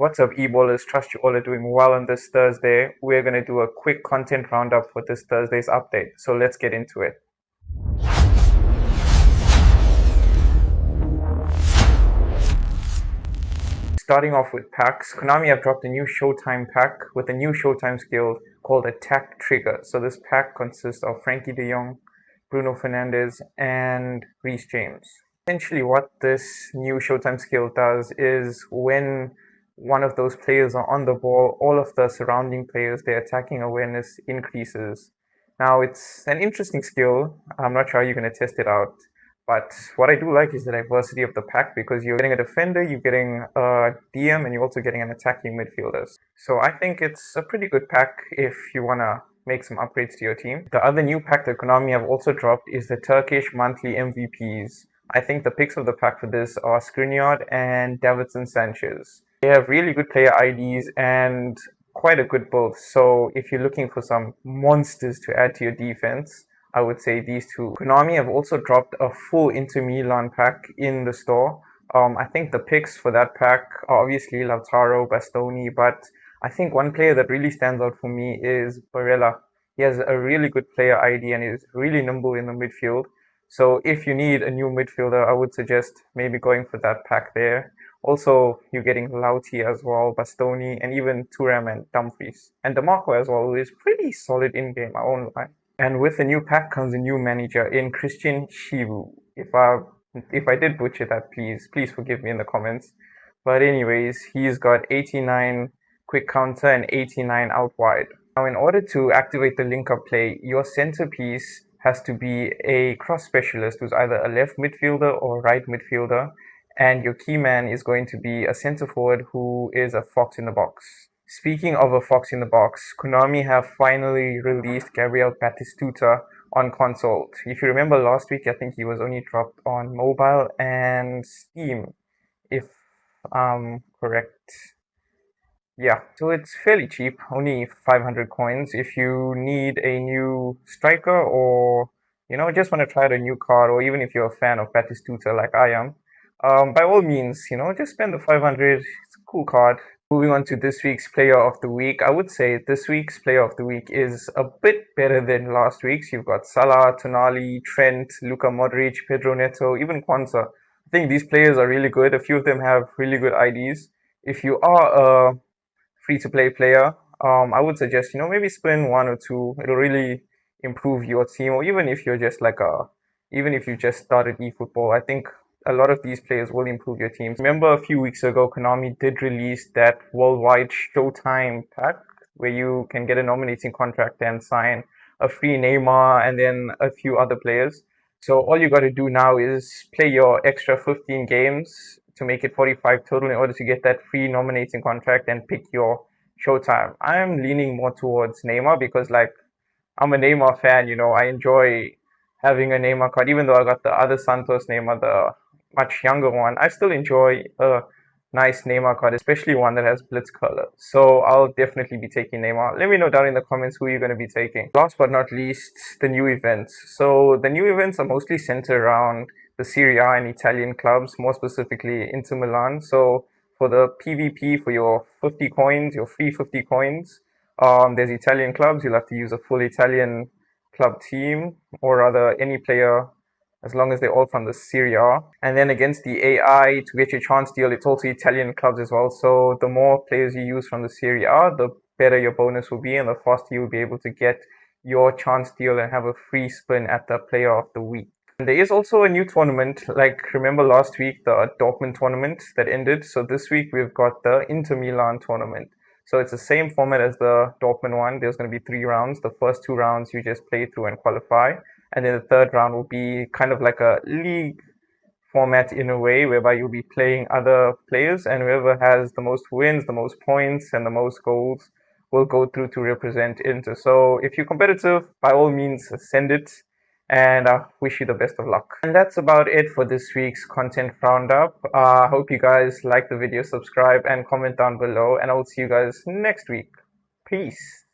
What's up, e-ballers? Trust you all are doing well on this Thursday. We're going to do a quick content roundup for this Thursday's update. So let's get into it. Starting off with packs, Konami have dropped a new Showtime pack with a new Showtime skill called Attack Trigger. So this pack consists of Frankie de Jong, Bruno Fernandes, and Reece James. Essentially what this new Showtime skill does is when one of those players are on the ball, all of the surrounding players, their attacking awareness increases. Now it's an interesting skill. I'm not sure how you're going to test it out. But what I do like is the diversity of the pack because you're getting a defender, you're getting a DM, and you're also getting an attacking midfielder. So I think it's a pretty good pack if you want to make some upgrades to your team. The other new pack that Konami have also dropped is the Turkish monthly MVPs. I think the picks of the pack for this are Skriniar and Davinson Sanchez. They have really good player IDs and quite a good build. So if you're looking for some monsters to add to your defense, I would say these two. Konami have also dropped a full Inter Milan pack in the store. I think the picks for that pack are obviously Lautaro, Bastoni, but I think one player that really stands out for me is Barella. He has a really good player ID and is really nimble in the midfield. So if you need a new midfielder, I would suggest maybe going for that pack there. Also, you're getting Lauti as well, Bastoni, and even Thuram and Dumfries. And DeMarco as well, who is pretty solid in-game, I won't lie. And with the new pack comes a new manager in Christian Chivu. If I did butcher that, please forgive me in the comments. But anyways, he's got 89 quick counter and 89 out wide. Now, in order to activate the link-up play, your centerpiece has to be a cross specialist who's either a left midfielder or right midfielder, and your key man is going to be a center forward who is a fox in the box. Speaking of a fox in the box, Konami have finally released Gabriel Batistuta on console. If you remember last week, I think he was only dropped on mobile and Steam, if I'm correct. Yeah, so it's fairly cheap, only 500 coins. If you need a new striker or, just want to try out a new card, or even if you're a fan of Batistuta like I am, by all means, just spend the 500. It's a cool card. Moving on to this week's Player of the Week, I would say this week's Player of the Week is a bit better than last week's. You've got Salah, Tonali, Trent, Luka Modric, Pedro Neto, even Kwanzaa. I think these players are really good. A few of them have really good IDs. If you are a free-to-play player, I would suggest, maybe spend one or two. It'll really improve your team. Or even if you're just even if you just started eFootball, I think a lot of these players will improve your teams. Remember a few weeks ago, Konami did release that worldwide Showtime pack where you can get a nominating contract and sign a free Neymar and then a few other players. So all you got to do now is play your extra 15 games to make it 45 total in order to get that free nominating contract and pick your Showtime. I'm leaning more towards Neymar because I'm a Neymar fan, I enjoy having a Neymar card. Even though I got the other Santos Neymar, the much younger one, I still enjoy a nice Neymar card, especially one that has blitz color. So I'll definitely be taking Neymar. Let me know down in the comments who you're going to be taking. Last but not least, the new events. So the new events are mostly centered around the Serie A and Italian clubs, more specifically Inter Milan. So for the PvP, for your 50 coins, your free 50 coins, there's Italian clubs. You'll have to use a full Italian club team, or rather any player, as long as they're all from the Serie A. And then against the AI, to get your chance deal, it's also Italian clubs as well. So the more players you use from the Serie A, the better your bonus will be and the faster you'll be able to get your chance deal and have a free spin at the Player of the Week. And there is also a new tournament, remember last week, the Dortmund tournament that ended. So this week we've got the Inter Milan tournament. So it's the same format as the Dortmund one. There's going to be 3 rounds. The first 2 rounds you just play through and qualify. And then the third round will be kind of like a league format in a way, whereby you'll be playing other players, and whoever has the most wins, the most points, and the most goals will go through to represent Inter. So if you're competitive, by all means, send it. And I wish you the best of luck. And that's about it for this week's content roundup. I hope you guys like the video, subscribe, and comment down below. And I will see you guys next week. Peace.